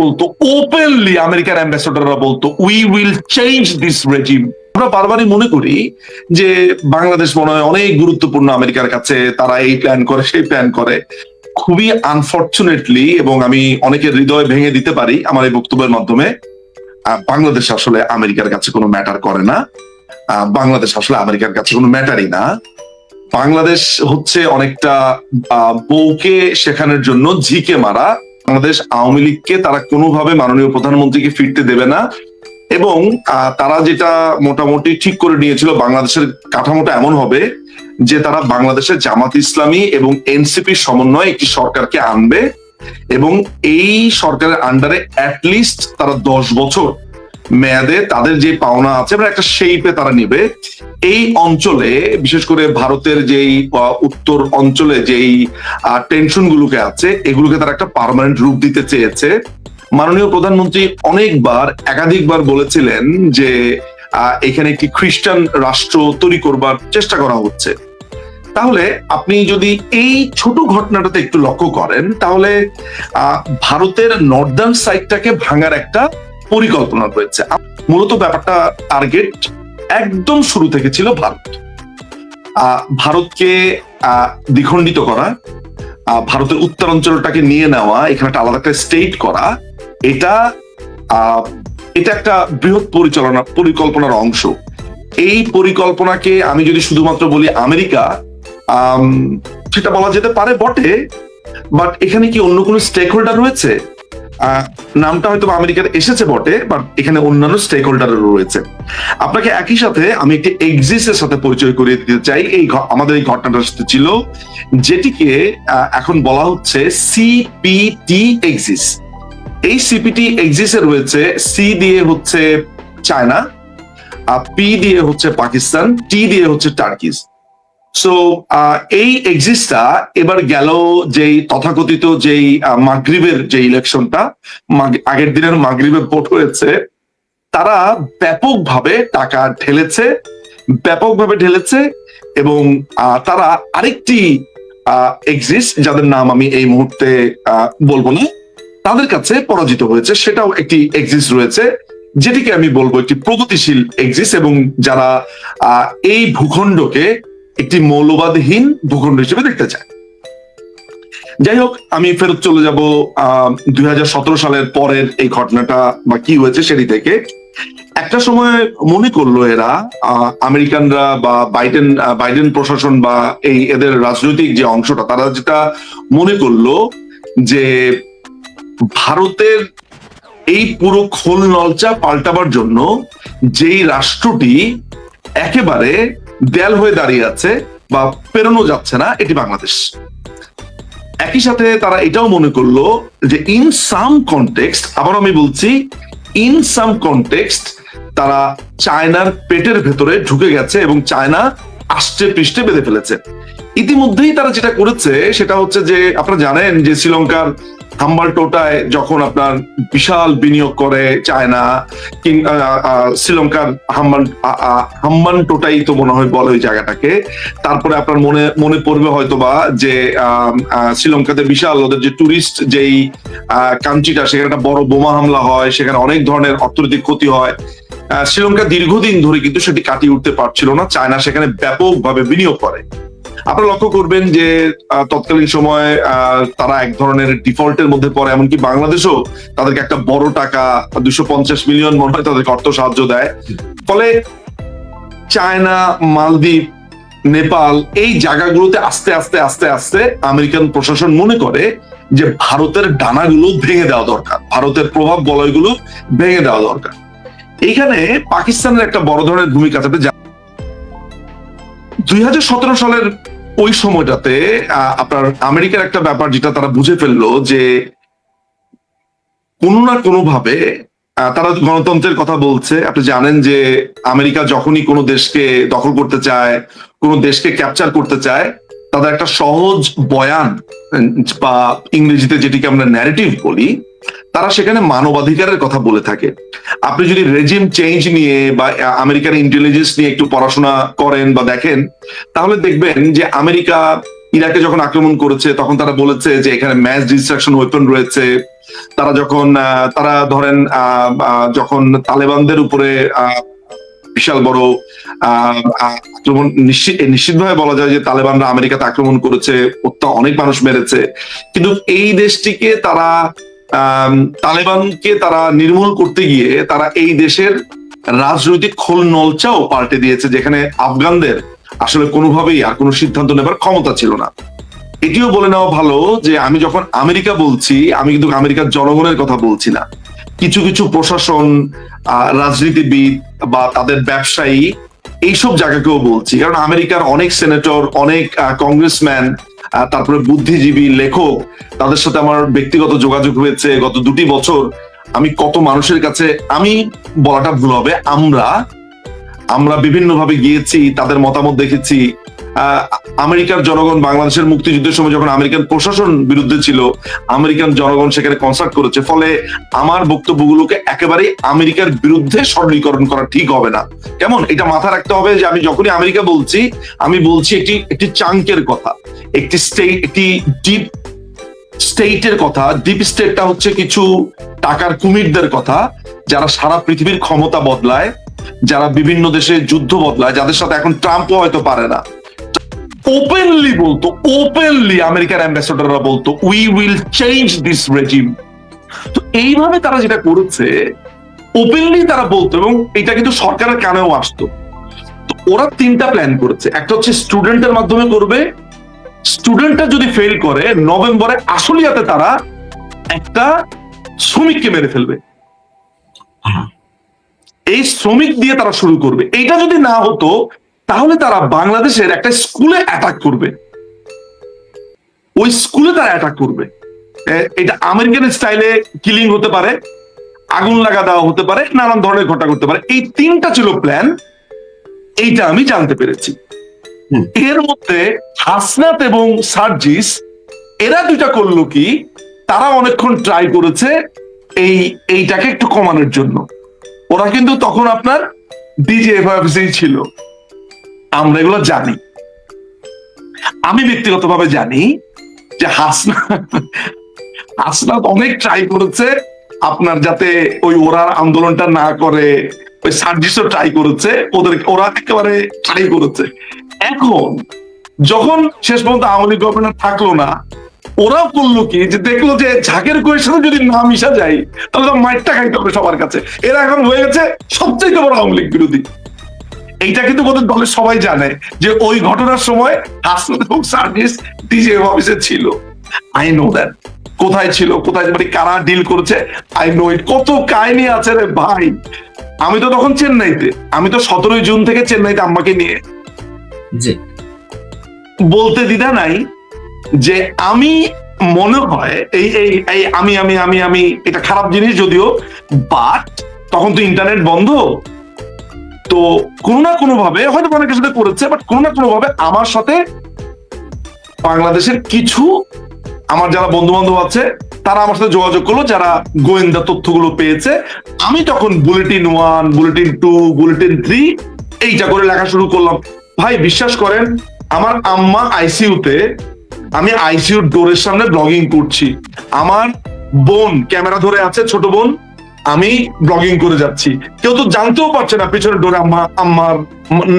বলতো, ওপেনলি আমেরিকার অ্যাম্বাসেডররা বলতো, we will change this regime. আমরা বারবারই মনে করি যে বাংলাদেশ মনে হয় অনেক গুরুত্বপূর্ণ আমেরিকার কাছে, তারা এই প্ল্যান করে সেই প্ল্যান করে। খুবই আনফর্চুনেটলি, এবং আমি অনেকের হৃদয় ভেঙে দিতে পারি আমার এই বক্তব্যের মাধ্যমে, বাংলাদেশ আসলে আমেরিকার কাছে কোনো ম্যাটার করে না। বাংলাদেশ আসলে আমেরিকার কাছে কোনো ম্যাটারই না। বাংলাদেশ হচ্ছে অনেকটা বউকে শেখানোর জন্য ঝিকে মারা। বাংলাদেশ আওয়ামী লীগকে তারা কোনোভাবে মাননীয় প্রধানমন্ত্রীকে ফিরতে দেবে না, এবং তারা যেটা মোটামুটি ঠিক করে নিয়েছিল, বাংলাদেশের কাঠামোটা এমন হবে যে তারা বাংলাদেশের জামাত ইসলামী এবং এনসিপির সমন্বয়ে একটি সরকারকে আনবে, এবং এই সরকারের আন্ডারে অ্যাটলিস্ট তারা 10 বছর মেয়াদে তাদের যে পাওনা আছে একটা শেপে তারা নিবে। এই অঞ্চলে বিশেষ করে ভারতের যেই উত্তর অঞ্চলে যেই টেনশন গুলোকে আছে, এগুলোকে তারা একটা পার্মানেন্ট রূপ দিতে চেয়েছে। মাননীয় প্রধানমন্ত্রী অনেকবার একাধিকবার বলেছিলেন যে এখানে একটি খ্রিস্টান রাষ্ট্র তৈরি করবার চেষ্টা করা হচ্ছে। তাহলে আপনি যদি এই ছোট ঘটনাটাতে একটু লক্ষ্য করেন, তাহলে ভারতের নর্দার্ন সাইডটাকে ভাঙার একটা পরিকল্পনা রয়েছে। মূলত ব্যাপারটা টার্গেট একদম শুরু থেকে ছিল ভারতকে দ্বিখণ্ডিত করা, ভারতের উত্তরাঞ্চলটাকে নিয়ে নেওয়া, এখানে একটা আলাদা একটা স্টেট করা। এটা একটা বৃহৎ পরিকল্পনার অংশ। এই পরিকল্পনাকে আমি যদি শুধুমাত্র বলি আমেরিকা, সেটা বলা যেতে পারে বটে, বাট এখানে কি অন্য কোনো স্টেক হোল্ডার রয়েছে? নামটা হয়তো আমেরিকার এসেছে বটে, বাট এখানে অন্যান্য স্টেক হোল্ডারও রয়েছে। আপনাকে একই সাথে আমি একটি এক্সিসের সাথে পরিচয় করিয়ে দিতে চাই। আমাদের এই ঘটনাটার সাথে ছিল, যেটিকে এখন বলা হচ্ছে সিপিটি এক্সিস। এই সিপিটি এক্সিসে রয়েছে, সি দিয়ে হচ্ছে চায়না, পি দিয়ে হচ্ছে পাকিস্তান, টি দিয়ে হচ্ছে টার্কিস। সো এই এক্সিস্টটা এবার গেল যেই তথাকথিত যেই মাগরিবের যে ইলেকশনটা, আগের দিনের মাগরিবে ভোট হয়েছে, তারা ব্যাপকভাবে টাকা ঢেলেছে, এবং তারা আরেকটি এক্সিস্ট, যাদের নাম আমি এই মুহূর্তে বলবো না, তাদের কাছে পরাজিত হয়েছে। সেটাও একটি এক্সিস্ট রয়েছে, যেটিকে আমি বলবো একটি প্রগতিশীল এক্সিস্ট, এবং যারা এই ভূখণ্ডকে একটি মৌলবাদহীন ভূখণ্ড হিসেবে দেখতে চায়। যাই হোক, আমি ফেরত চলে যাব 2017 সালের পরের এই ঘটনাটা বা কি হয়েছে সেটি থেকে। একটা সময় মনে করলো এরা, আমেরিকানরা বা বাইডেন প্রশাসন বা এদের রাজনৈতিক যে অংশটা, তারা যেটা মনে করলো যে ভারতের এই পুরো খোল নলচা পাল্টাবার জন্য যেই রাষ্ট্রটি একেবারে দেয়াল হয়ে দাঁড়িয়ে আছে বা পেরোনো যাচ্ছে না, এটি বাংলাদেশ। একই সাথে তারা এটাও মনে করলো যে ইন সাম কনটেক্সট, আবার আমি বলছি ইন সাম কনটেক্সট, তারা চায়নার পেটের ভেতরে ঢুকে গেছে এবং চায়না আষ্টে পৃষ্ঠে বেঁধে ফেলেছে। ইতিমধ্যেই তারা যেটা করেছে সেটা হচ্ছে যে, আপনারা জানেন যে শ্রীলঙ্কার হাম্বানটোটায় যখন আপনার বিশাল বিনিয়োগ করে চায়না, শ্রীলঙ্কার হাম্বানটোটাই তো মনে হয় বলে ওই জায়গাটাকে। তারপরে আপনার মনে পড়বে হয়তোবা যে শ্রীলঙ্কাতে বিশাল ওদের যে টুরিস্ট যেই কান্ট্রিটা, সেখানে একটা বড় বোমা হামলা হয়, সেখানে অনেক ধরনের অর্থনৈতিক ক্ষতি হয়। শ্রীলঙ্কা দীর্ঘদিন ধরে কিন্তু সেটি কাটিয়ে উঠতে পারছিল না, চায়না সেখানে ব্যাপকভাবে বিনিয়োগ করে। আপনারা লক্ষ্য করবেন যে তৎকালীন সময়ে তারা এক ধরনের ডিফল্টের মধ্যে পড়ে, এমনকি বাংলাদেশও তাদেরকে একটা বড় টাকা 250 মিলিয়ন মনে হয় তাদেরকে অর্থ সাহায্য দেয়। ফলে চায়না, মালদ্বীপ, নেপাল এই জায়গাগুলোতে আস্তে আস্তে আস্তে আস্তে আমেরিকান প্রশাসন মনে করে যে ভারতের ডানাগুলো ভেঙে দেওয়া দরকার, ভারতের প্রভাব বলয়গুলো ভেঙে দেওয়া দরকার। এইখানে পাকিস্তানের একটা বড় ধরনের ভূমিকা থাকে। 2017 সালের ওই সময়টাতে আপনার আমেরিকার একটা ব্যাপার যেটা তারা বুঝে ফেললো যে কোনো না কোনো ভাবে তারা গণতন্ত্রের কথা বলছে। আপনি জানেন যে আমেরিকা যখনই কোনো দেশকে দখল করতে চায়, কোনো দেশকে ক্যাপচার করতে চায়, তাদের একটা সহজ বয়ান বা ইংরেজিতে যেটিকে আমরা ন্যারেটিভ বলি, তারা সেখানে মানবাধিকারের কথা বলে থাকে। আপনি যদি রেজিম চেঞ্জ নিয়ে বা আমেরিকার ইন্টেলিজেন্স নিয়ে একটু পড়াশোনা করেন বা দেখেন, তাহলে দেখবেন যে আমেরিকা ইরাকে যখন আক্রমণ করেছে তখন তারা বলেছে যে এখানে ম্যাস ডিস্ট্রাকশন ওয়েপন রয়েছে। তারা যখন তারা ধরেন যখন তালেবানদের উপরে বিশাল বড় আক্রমণ, নিশ্চিতভাবে বলা যায় যে তালেবানরা আমেরিকাতে আক্রমণ করেছে, অনেক মানুষ মেরেছে, কিন্তু এই দেশটিকে তারা তালেবানকে তারা নির্মূল করতে গিয়ে তারা এই দেশের রাজনৈতিক খোল নলচাও পাল্টে দিয়েছে, যেখানে আফগানদের আসলে কোনোভাবেই আর কোনো সিদ্ধান্ত নেবার ক্ষমতা ছিল না। এটিও বলে নেওয়া ভালো যে আমি যখন আমেরিকা বলছি, আমি কিন্তু আমেরিকার জনগণের কথা বলছি না। কিছু কিছু প্রশাসন, রাজনীতিবিদ বা তাদের ব্যবসায়ী, এইসব জায়গাকেও বলছি, কারণ আমেরিকার অনেক সেনেটর, অনেক কংগ্রেসম্যান, তারপরে বুদ্ধিজীবী, লেখক, তাদের সাথে আমার ব্যক্তিগত যোগাযোগ হয়েছে গত 2টি বছর। আমি কত মানুষের কাছে, আমি বলাটা ভুল হবে, আমরা বিভিন্নভাবে গিয়েছি, তাদের মতামত দেখেছি। আমেরিকার জনগণ বাংলাদেশের মুক্তিযুদ্ধের সময় যখন আমেরিকান প্রশাসন বিরুদ্ধে ছিল, আমেরিকান জনগণ সেখানে কনসার্ট করেছে। ফলে আমার বক্তব্যগুলোকে একেবারেই আমেরিকার বিরুদ্ধে সরলীকরণ করা ঠিক হবে না। কেমন, এটা মাথা রাখতে হবে যে আমি যখনই আমেরিকা বলছি, আমি বলছি একটি চাঙ্কের কথা, একটি ডিপ স্টেটের কথা। ডিপ স্টেটটা হচ্ছে কিছু টাকার কুমিরদের কথা, যারা সারা পৃথিবীর ক্ষমতা বদলায়, যারা বিভিন্ন দেশে যুদ্ধ বদলায়, যাদের সাথে এখন ট্রাম্পও হয়তো পারে না। ওপেনলি আমেরিকার অ্যাম্বাসেডররা বলতো we will change this regime. তো এইভাবে তারা যেটা করেছে, ওপেনলি তারা বলতো, এবং এটা কিন্তু সরকারের কানেও আসতো। তো ওরা 3টা প্ল্যান করেছে। একটা হচ্ছে স্টুডেন্টের মাধ্যমে করবে, স্টুডেন্টটা যদি ফেল করে নভেম্বরে আশুলিয়াতে তারা একটা শ্রমিককে মেরে ফেলবে। এই শ্রমিক দিয়ে তারা শুরু করবে। এইটা যদি না হতো তাহলে তারা বাংলাদেশের একটা স্কুলে অ্যাটাক করবে, ওই স্কুলে তারা অ্যাটাক করবে। এটা আমেরিকান স্টাইলে কিলিং হতে পারে, আগুন লাগা দেওয়া হতে পারে, নানান ধরনের ঘটনা করতে পারে। এই 3টা ছিল প্ল্যান, এইটা আমি জানতে পেরেছি। এর মধ্যে হাসনাত এবং সার্জিস এরা 2টা করলো কি, তারা অনেকক্ষণ ট্রাই করেছে এইটাকে একটু কমানোর জন্য। ওরা কিন্তু তখন আপনার ডিজিএফআই অফিসেই ছিল, আমরা এগুলো জানি। আমি ব্যক্তিগতভাবে জানি যে হাসনাত অনেক ট্রাই করেছে আপনার, যাতে ওরা আন্দোলনটা না করে। ওই সার্জিসও ট্রাই করেছে, ওরা একেবারে ট্রাই করেছে। এখন যখন শেষ পর্যন্ত আওয়ামী লীগ গভর্নর থাকলো না, ওরাও করলো কি, যে দেখলো যে ঝাঁকের কোয়ের সাথে যদি না মিশা যায় তাহলে তো মাইরটা খাইতে হবে সবার কাছে। এরা এখন হয়ে গেছে সবচেয়ে বড় আওয়ামী লীগ বিরোধী। এইটা কিন্তু ওদের দলের সবাই জানে যে ওই ঘটনার সময় হাসনাত এবং সার্জিস ডিজিএফ অফিসে ছিল। আই নো দ্যাট, কোথায় ছিল, কোথায় মানে কারা ডিল করেছে, আই নো ইট। কত কাহিনী আছে রে ভাই। আমি তো তখন চেন্নাইতে, আমি তো 17ই জুন থেকে চেন্নাইতে আম্মাকে নিয়ে। বলতে দ্বিধা নাই যে আমি মনে হয় এই আমি এটা খারাপ জিনিস যদিও, বাট তখন তো ইন্টারনেট বন্ধ। তো কোনো না কোনো ভাবে হয়তো অনেকের সাথে করেছে, বাট কোনো না কোনো ভাবে আমার সাথে বাংলাদেশের কিছু আমার যারা বন্ধু বান্ধব আছে তারা আমার সাথে যোগাযোগ করলো, যারা গোয়েন্দা তথ্যগুলো পেয়েছে। আমি তখন বুলেটিন 1, বুলেটিন 2, বুলেটিন 3 এইটা করে লেখা শুরু করলাম। ভাই বিশ্বাস করেন, আমার আম্মা আইসিইউতে, আমি আইসিইউর ডোরের সামনে ব্লগিং করছি, আমার বোন ক্যামেরা ধরে আছে, ছোট বোন, আমি ব্লগিং করে যাচ্ছি। কেউ তো জানতেও পারছে না পিছনে ডোরে আম্মার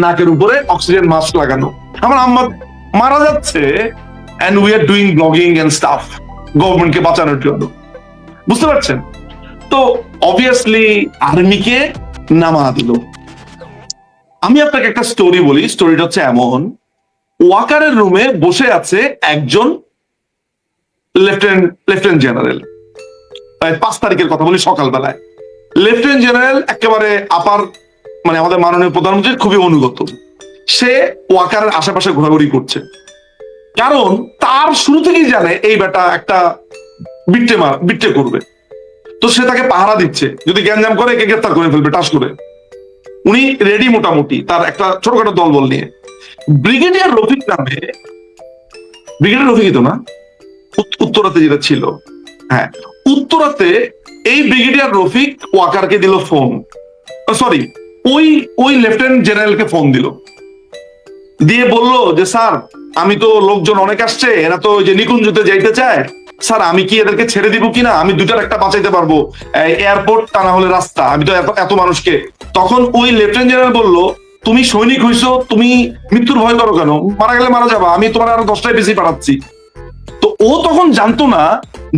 নাকের উপরে অক্সিজেন মাস্ক লাগানো। আমার আম্মা মারা যাচ্ছে, and we are doing blogging and stuff গভর্নমেন্টকে বাঁচানোর জন্য। বুঝতে পারছেন? তো অবভিয়াসলি আর্মিকে নামা দিল। আমি আপনাকে একটা স্টোরি বলি। স্টোরিটা হচ্ছে এমন, ওয়াকারের রুমে বসে আছে একজন লেফটেন্যান্ট জেনারেল। 5 তারিখের কথা বলি, সকালবেলায় লেফটেন্যান্ট জেনারেল একেবারে আপার, মানে আমাদের মাননীয় প্রধানমন্ত্রীর খুবই অনুগত। সে ওয়াকারের আশেপাশে ঘোরাঘুরি করছে, কারণ তার শুরু থেকেই জানে এই বেটা একটা বিট্টে করবে। তো সে তাকে পাহারা দিচ্ছে, যদি গ্যাঞ্জাম করে একে গ্রেফতার করে ফেলবে টাস করে। উনি রেডি মোটামুটি, তার একটা ছোটখাটো দলবল নিয়ে। ব্রিগেডিয়ার রফিক নামে, ব্রিগেডিয়ার রফিকই তো না, উত্তরাতে যেটা ছিল, হ্যাঁ উত্তরাতে, এই ব্রিগেডিয়ার রফিক ওয়াকারকে দিল ফোন, সরি ওই লেফটেন্যান্ট জেনারেলকে ফোন দিল, দিয়ে বলল যে স্যার আমি তো লোকজন অনেক আসছে, এরা তো ওই যে নিকুঞ্জতে যাইতে চায়, স্যার আমি কি এদেরকে ছেড়ে দিব কিনা, আমি দুটার একটা বাঁচাইতে পারবো, এয়ারপোর্ট তা না হলে রাস্তা, আমি তো এত এত মানুষকে। তখন ওই লেফটেন্যান্ট জেনারেল বলল, তুমি সৈনিক হইছো, তুমি মৃত্যুর ভয় করো কেন, মারা গেলে মারা যাবা, আমি তোমার আরো 10টায় বেশি পাঠাচ্ছি। তো ও তখন জানতো না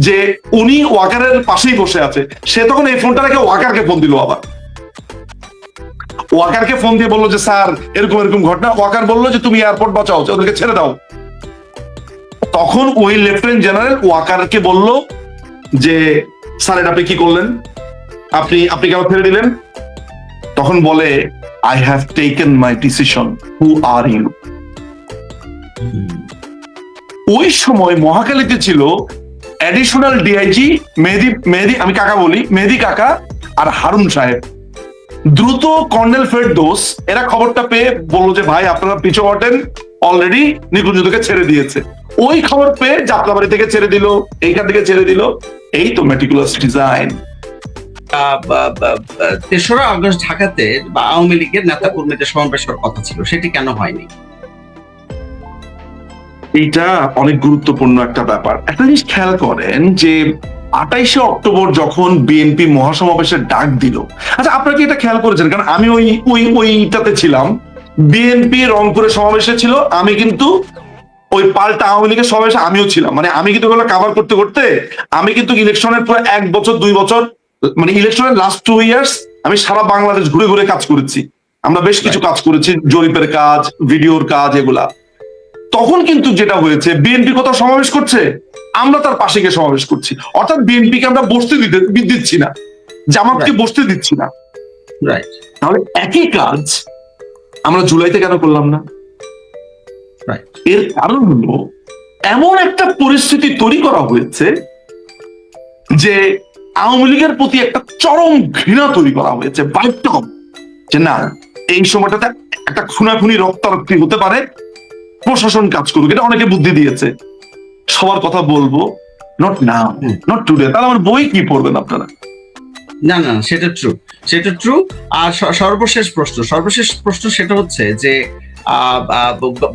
যে উনি ওয়াকারের পাশেই বসে আছে। সে তখন এই ফোনটা রেখে ওয়াকারকে ফোন দিল, আবার ওয়াকারকে ফোন দিয়ে বললো যে স্যার এরকম এরকম ঘটনা। ওয়াকার বললো যে তুমি এয়ারপোর্ট বাঁচাও, ওদেরকে ছেড়ে দাও। তখন ওই লেফটেন্যান্ট জেনারেল ওয়াকারকে বলল যে স্যার এটা আপনি কি করলেন, আপনি আপনি কেন ছেড়ে দিলেন? তখন বলে, I have taken my decision, who are you. ওই সময় মহাখালীতে ছিল অ্যাডিশনাল ডিআইজি মেহেদি মেহেদি আমি কাকা বলি, মেহেদি কাকা আর হারুন সাহেব। দ্রুত কর্নেল ফেরদৌস এরা খবরটা পেয়ে বললো যে ভাই আপনারা পিছু হটেন, অলরেডি নিকুঞ্জকে ছেড়ে দিয়েছে। ওই খবর পেয়ে যাত্রাবাড়ি থেকে ছেড়ে দিল, এইখান থেকে ছেড়ে দিল। এই তো মেটিকুলাস ডিজাইন। ৩রা আগস্ট ঢাকাতে আওয়ামী লীগের নেতা কর্মীদের সমাবেশ করার কথা ছিল, সেটি কেন হয়নি? এইটা অনেক গুরুত্বপূর্ণ একটা ব্যাপার। একটা জিনিস খেয়াল করেন যে 28শে অক্টোবর যখন বিএনপি মহাসমাবেশের ডাক দিল, আচ্ছা আপনারা কি এটা খেয়াল করেছেন? কারণ আমি ওইটাতে ছিলাম, বিএনপি রংপুরে সমাবেশে ছিল, আমি কিন্তু ওই পাল্টা আওয়ামী লীগের সমাবেশে আমিও ছিলাম। মানে আমি কিন্তু ওগুলো কাভার করতে করতে আমি কিন্তু ইলেকশনের পর 1 বছর 2 বছর, মানে ইলেকশনের লাস্ট 2 ইয়ার্স আমি সারা বাংলাদেশ ঘুরে ঘুরে কাজ করেছি। আমরা বেশ কিছু কাজ করেছি, জরিপের কাজ, ভিডিওর কাজ, এগুলা। তখন কিন্তু যেটা হয়েছে, বিএনপি কোথাও সমাবেশ করছে, আমরা তার পাশে গিয়ে সমাবেশ করছি। অর্থাৎ বিএনপিকে আমরা বসতে দিচ্ছি না, জামাতকে বসতে দিচ্ছি না। তাহলে একই কাজ আমরা জুলাইতে কেন করলাম না? এর কারণ হলো এমন একটা পরিস্থিতি তৈরি করা হয়েছে যে আওয়ামী লীগের প্রতি একটা চরম ঘৃণা তৈরি করা হয়েছে, বাইটম, যে না এই সময়টাতে একটা খুনাখুনি রক্তারক্তি হতে পারে, প্রশাসন কাজ করুক। এটা অনেকে বুদ্ধি দিয়েছে। সবার কথা বলবো, নট নাও, নট টুডে। তাহলে আমার বই কি পড়বেন আপনারা? না না, সেটা ট্রু, সেটা ট্রু। আর সর্বশেষ প্রশ্ন সেটা হচ্ছে যে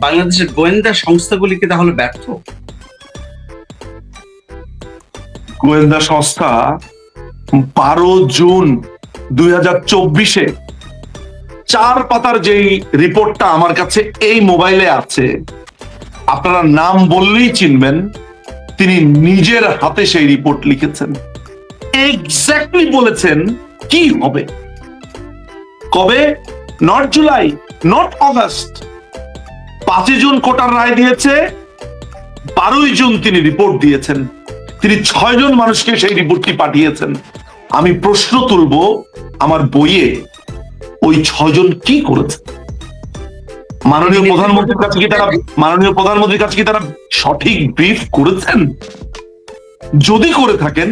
বাংলাদেশের গোয়েন্দা সংস্থাগুলিকে তাহলে ব্যর্থ? গোয়েন্দা সংস্থা 12 জুন 2024-এ 4 পাতার যেই রিপোর্টটা আমার কাছে এই মোবাইলে আছে, আপনারা নাম বললেই চিনবেন, তিনি নিজের হাতে সেই রিপোর্ট লিখেছেন। এক্স্যাক্টলি বলেছেন কি হবে, কবে, not July, not August. 5 June কোটার রায় দিয়েছে, 12 জুন তিনি রিপোর্ট দিয়েছেন। তিনি 6 জন মানুষকে সেই রিপোর্টটি পাঠিয়েছেন। আমি প্রশ্ন তুলব, আমার বইয়ে ওই 6 জন কি করেছে? মাননীয় প্রধানমন্ত্রীর কাছে কি তারা সঠিক ব্রিফ করেছেন? যদি করে থাকেন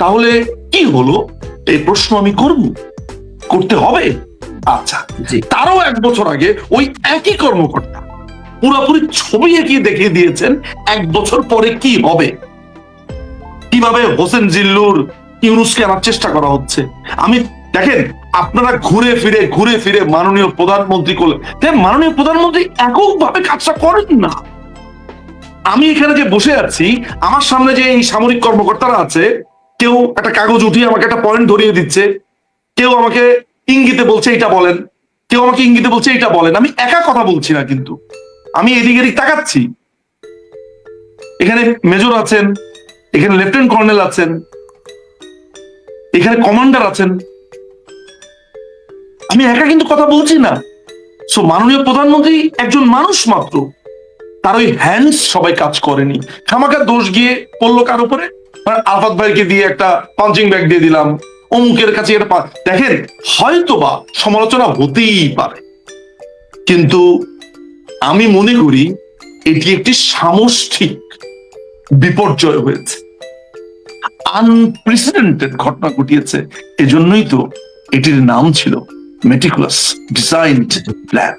তাহলে কি হলো, এই প্রশ্ন আমি করতে হবে। আচ্ছা, তারও 1 বছর আগে ওই একই কর্মকর্তা পুরোপুরি ছবি এঁকিয়ে দেখিয়ে দিয়েছেন 1 বছর পরে কি হবে, কিভাবে হোসেন জিল্লুর ইউনূসকে আনার চেষ্টা করা হচ্ছে। আমি দেখেন, আপনারা ঘুরে ফিরে মাননীয় প্রধানমন্ত্রী করলেন, মাননীয় প্রধানমন্ত্রী এককভাবে কাজটা করেন না। আমি এখানে যে বসে আছি, আমার সামনে যে এই সামরিক কর্মকর্তারা আছে, কেউ একটা কাগজ উঠিয়ে আমাকে একটা পয়েন্ট ধরিয়ে দিচ্ছে, কেউ আমাকে ইঙ্গিতে বলছে এটা বলেন, কেউ আমাকে ইঙ্গিতে বলছে এটা বলেন। আমি একা কথা বলছি না, কিন্তু আমি এদিক এদিক তাকাচ্ছি। এখানে মেজর আছেন, এখানে লেফটেন্যান্ট কর্নেল আছেন, এখানে কমান্ডার আছেন, আমি একা কিন্তু কথা বলছি না। সো মাননীয় প্রধানমন্ত্রী একজন মানুষ মাত্র, তার ওই হ্যান্ডস সবাই কাজ করেনি। খামাকা দোষ গিয়ে পড়লো কার উপরে? আলফাত ভাইকে দিয়ে একটা পাঞ্চিং ব্যাগ দিয়ে দিলাম, অমুকের কাছে এটা। দেখেন, হয়তোবা সমালোচনা হতেই পারে, কিন্তু আমি মনে করি এটি একটি সামষ্টিক বিপর্যয় হয়েছে, আনপ্রেসিডেন্টেড ঘটনা ঘটিয়েছে। এজন্যই তো এটির নাম ছিল মেটিকুলাস ডিজাইনড প্ল্যান।